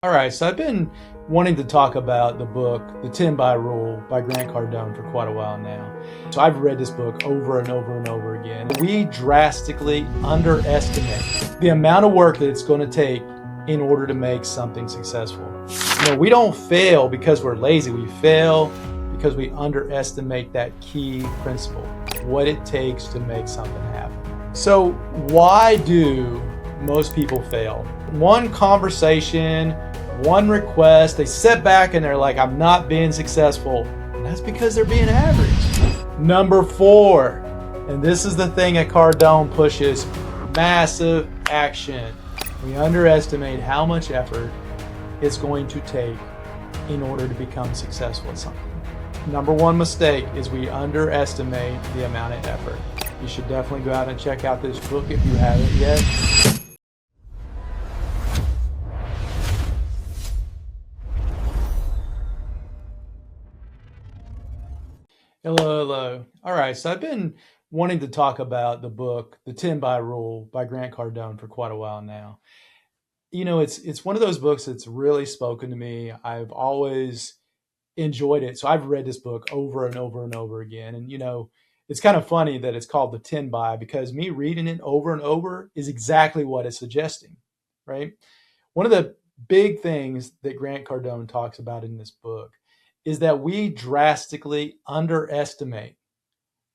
All right, so I've been wanting to talk about the book, The 10 by Rule by Grant Cardone for quite a while now. So I've read this book over and over and over again. We drastically underestimate the amount of work that it's going to take in order to make something successful. We don't fail because we're lazy. We fail because we underestimate that key principle, what it takes to make something happen. So why do most people fail? One conversation, one request, they sit back and they're like, I'm not being successful. And that's because they're being average. Number 4, and this is the thing that Cardone pushes, massive action. We underestimate how much effort it's going to take in order to become successful at something. Number 1 mistake is we underestimate the amount of effort. You should definitely go out and check out this book if you haven't yet. Hello. All right, so I've been wanting to talk about the book, The 10 by Rule by Grant Cardone for quite a while now. It's one of those books that's really spoken to me. I've always enjoyed it. So I've read this book over and over and over again. And it's kind of funny that it's called The 10 by, because me reading it over and over is exactly what it's suggesting, right? One of the big things that Grant Cardone talks about in this book is that we drastically underestimate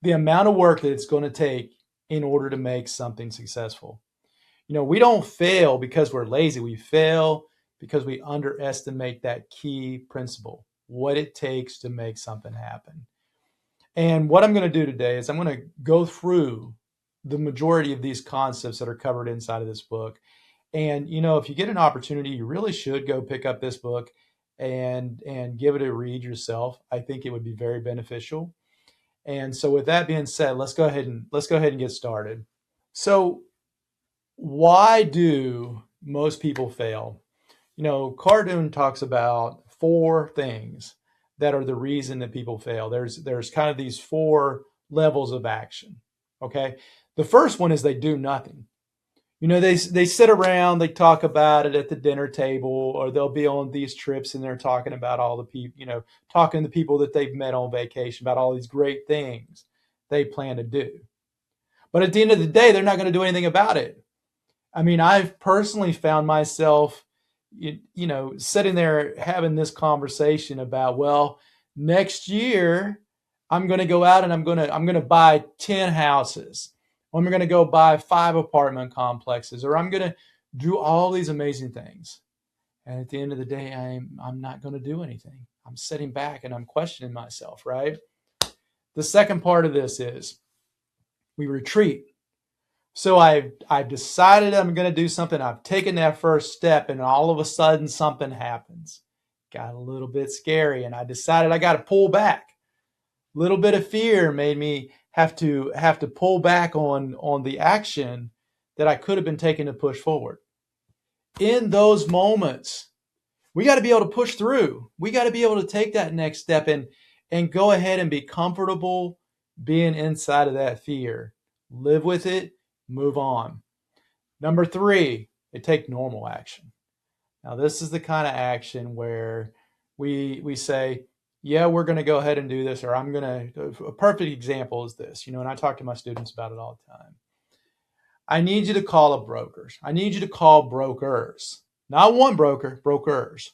the amount of work that it's going to take in order to make something successful. We don't fail because we're lazy. We fail because we underestimate that key principle, what it takes to make something happen. And what I'm going to do today is I'm going to go through the majority of these concepts that are covered inside of this book. And if you get an opportunity, you really should go pick up this book and give it a read yourself. I think it would be very beneficial. And so with that being said, let's go ahead and get started. So why do most people fail? Cardone talks about 4 things that are the reason that people fail. There's kind of these 4 levels of action. Okay. The first one is they do nothing. They sit around, they talk about it at the dinner table, or they'll be on these trips and they're talking about all the people, talking to people that they've met on vacation about all these great things they plan to do. But at the end of the day, they're not going to do anything about it. I mean, I've personally found myself, sitting there having this conversation about, well, next year I'm going to go out and I'm going to buy 10 houses. I'm going to go buy 5 apartment complexes, or I'm going to do all these amazing things. And at the end of the day, I'm not going to do anything. I'm sitting back and I'm questioning myself, right? The second part of this is we retreat. So I've decided I'm going to do something. I've taken that first step, and all of a sudden something happens. Got a little bit scary, and I decided I got to pull back. A little bit of fear made me have to pull back on the action that I could have been taking to push forward. In those moments, we got to be able to push through. We got to be able to take that next step and go ahead and be comfortable being inside of that fear. Live with it, move on. Number 3, it takes normal action. Now, this is the kind of action where we say, yeah, we're going to go ahead and do this, or a perfect example is this, and I talk to my students about it all the time. I need you to call a broker. I need you to call brokers, not one broker, brokers.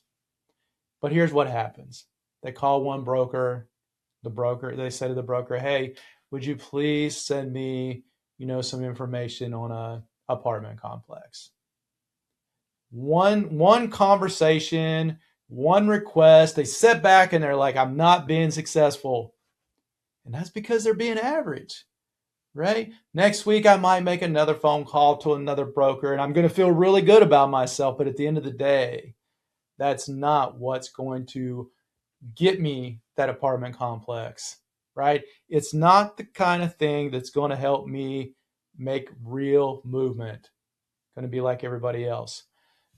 But here's what happens. They call one broker, they say to the broker, hey, would you please send me, some information on a apartment complex? One conversation, one request, they sit back and they're like, I'm not being successful. And that's because they're being average, right? Next week, I might make another phone call to another broker and I'm going to feel really good about myself. But at the end of the day, that's not what's going to get me that apartment complex, right? It's not the kind of thing that's going to help me make real movement. Going to be like everybody else.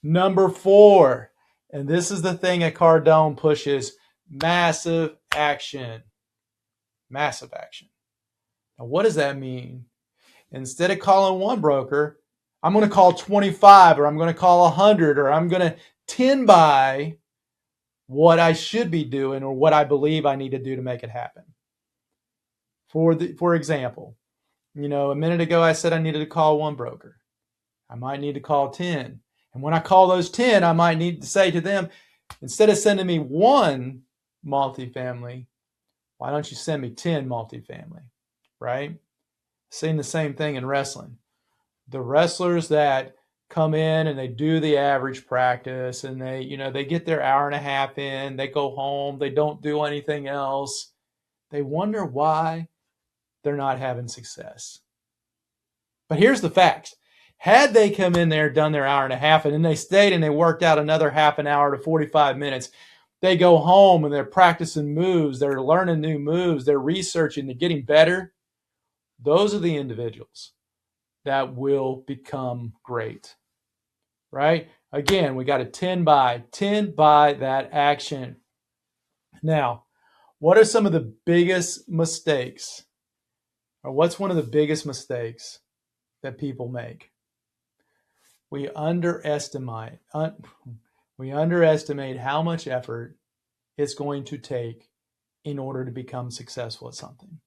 Number 4, and this is the thing that Cardone pushes, massive action. Massive action. Now, what does that mean? Instead of calling one broker, I'm going to call 25, or I'm going to call 100, or I'm going to 10 by what I should be doing or what I believe I need to do to make it happen. For example, a minute ago I said I needed to call one broker. I might need to call 10. And when I call those 10, I might need to say to them, instead of sending me one multifamily, why don't you send me 10 multifamily, right? Seeing the same thing in wrestling. The wrestlers that come in and they do the average practice and they get their hour and a half in, they go home, they don't do anything else. They wonder why they're not having success. But here's the facts. Had they come in there, done their hour and a half, and then they stayed and they worked out another half an hour to 45 minutes, they go home and they're practicing moves, they're learning new moves, they're researching, they're getting better. Those are the individuals that will become great, right? Again, we got a 10 by that action. Now, what are some of the biggest mistakes, or what's one of the biggest mistakes that people make? We underestimate how much effort it's going to take in order to become successful at something,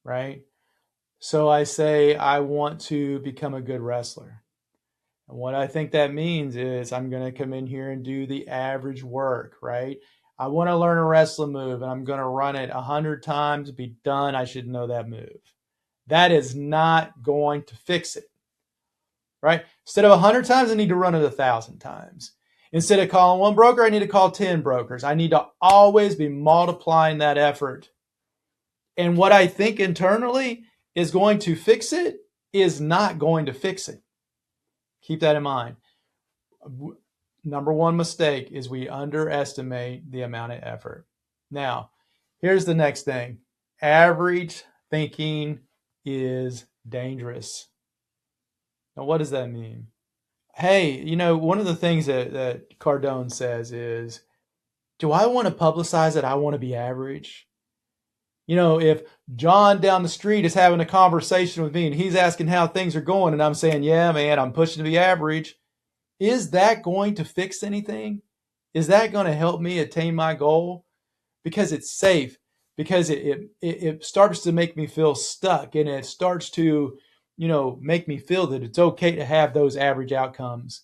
right? So I say I want to become a good wrestler. And what I think that means is I'm going to come in here and do the average work, right? I want to learn a wrestling move and I'm going to run it 100 times, be done. I should know that move. That is not going to fix it, right? Instead of 100 times, I need to run it 1,000 times. Instead of calling one broker, I need to call 10 brokers. I need to always be multiplying that effort. And what I think internally is going to fix it is not going to fix it. Keep that in mind. Number one mistake is we underestimate the amount of effort. Now, here's the next thing. Average thinking is dangerous. Now, what does that mean? Hey, one of the things that Cardone says is, do I want to publicize that I want to be average? If John down the street is having a conversation with me and he's asking how things are going and I'm saying, yeah, man, I'm pushing to be average. Is that going to fix anything? Is that going to help me attain my goal? Because it's safe, because it starts to make me feel stuck and it starts to, make me feel that it's okay to have those average outcomes.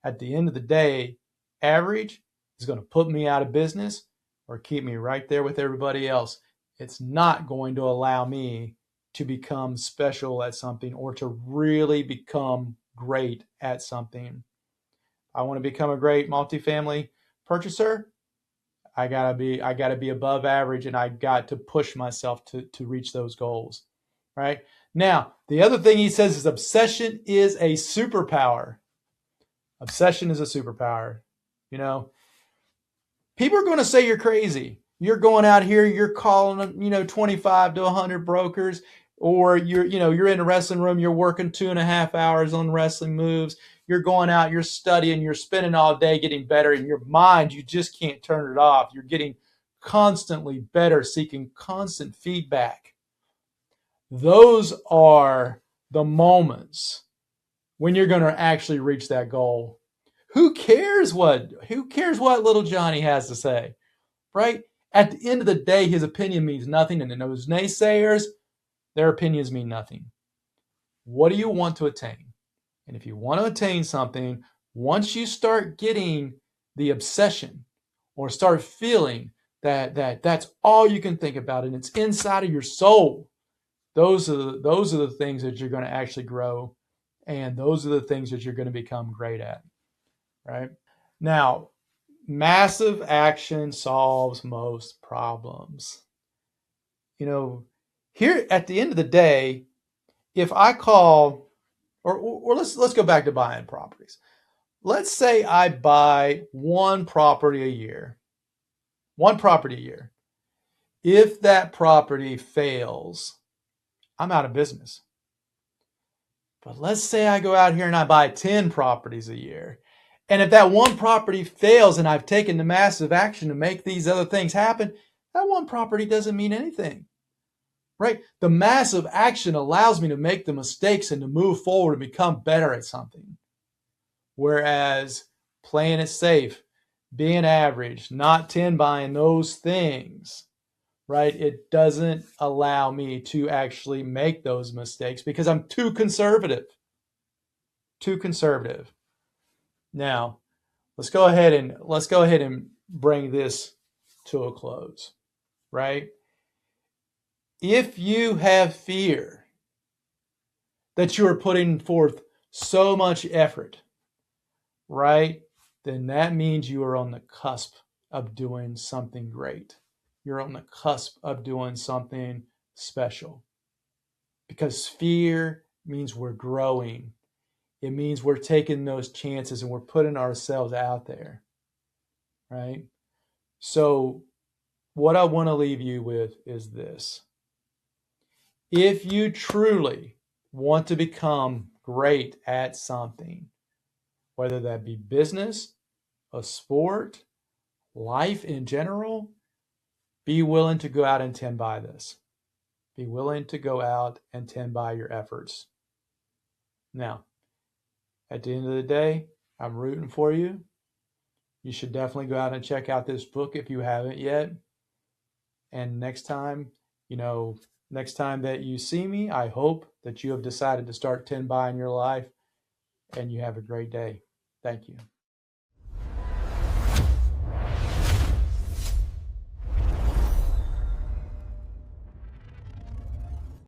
At the end of the day, average is going to put me out of business or keep me right there with everybody else. It's not going to allow me to become special at something or to really become great at something. I want to become a great multifamily purchaser. I gotta be above average, and I got to push myself to reach those goals. Right? Now, the other thing he says is obsession is a superpower. Obsession is a superpower. People are going to say you're crazy. You're going out here, you're calling, 25 to 100 brokers, or you're in a wrestling room, you're working 2.5 hours on wrestling moves. You're going out, you're studying, you're spending all day getting better in your mind. You just can't turn it off. You're getting constantly better, seeking constant feedback. Those are the moments when you're going to actually reach that goal. Who cares what little Johnny has to say, right? At the end of the day, his opinion means nothing, and those naysayers, their opinions mean nothing. What do you want to attain? And if you want to attain something, once you start getting the obsession or start feeling that that's all you can think about and it's inside of your soul, those are the things that you're going to actually grow, and those are the things that you're going to become great at, right? Now, massive action solves most problems. Here at the end of the day, if I call, or let's go back to buying properties. Let's say I buy one property a year. If that property fails, I'm out of business. But let's say I go out here and I buy 10 properties a year. And if that one property fails and I've taken the massive action to make these other things happen, that one property doesn't mean anything, right? The massive action allows me to make the mistakes and to move forward and become better at something. Whereas playing it safe, being average, not 10 buying those things, right? It doesn't allow me to actually make those mistakes because I'm too conservative. Too conservative. Now, let's go ahead and bring this to a close, right? If you have fear that you are putting forth so much effort, right, then that means you are on the cusp of doing something great. You're on the cusp of doing something special. Because fear means we're growing. It means we're taking those chances and we're putting ourselves out there, right? So, what I want to leave you with is this. If you truly want to become great at something, whether that be business, a sport, life in general, be willing to go out and tend by this. Be willing to go out and tend by your efforts. Now, at the end of the day, I'm rooting for you. You should definitely go out and check out this book if you haven't yet. And next time, next time that you see me, I hope that you have decided to start 10 by in your life and you have a great day. Thank you.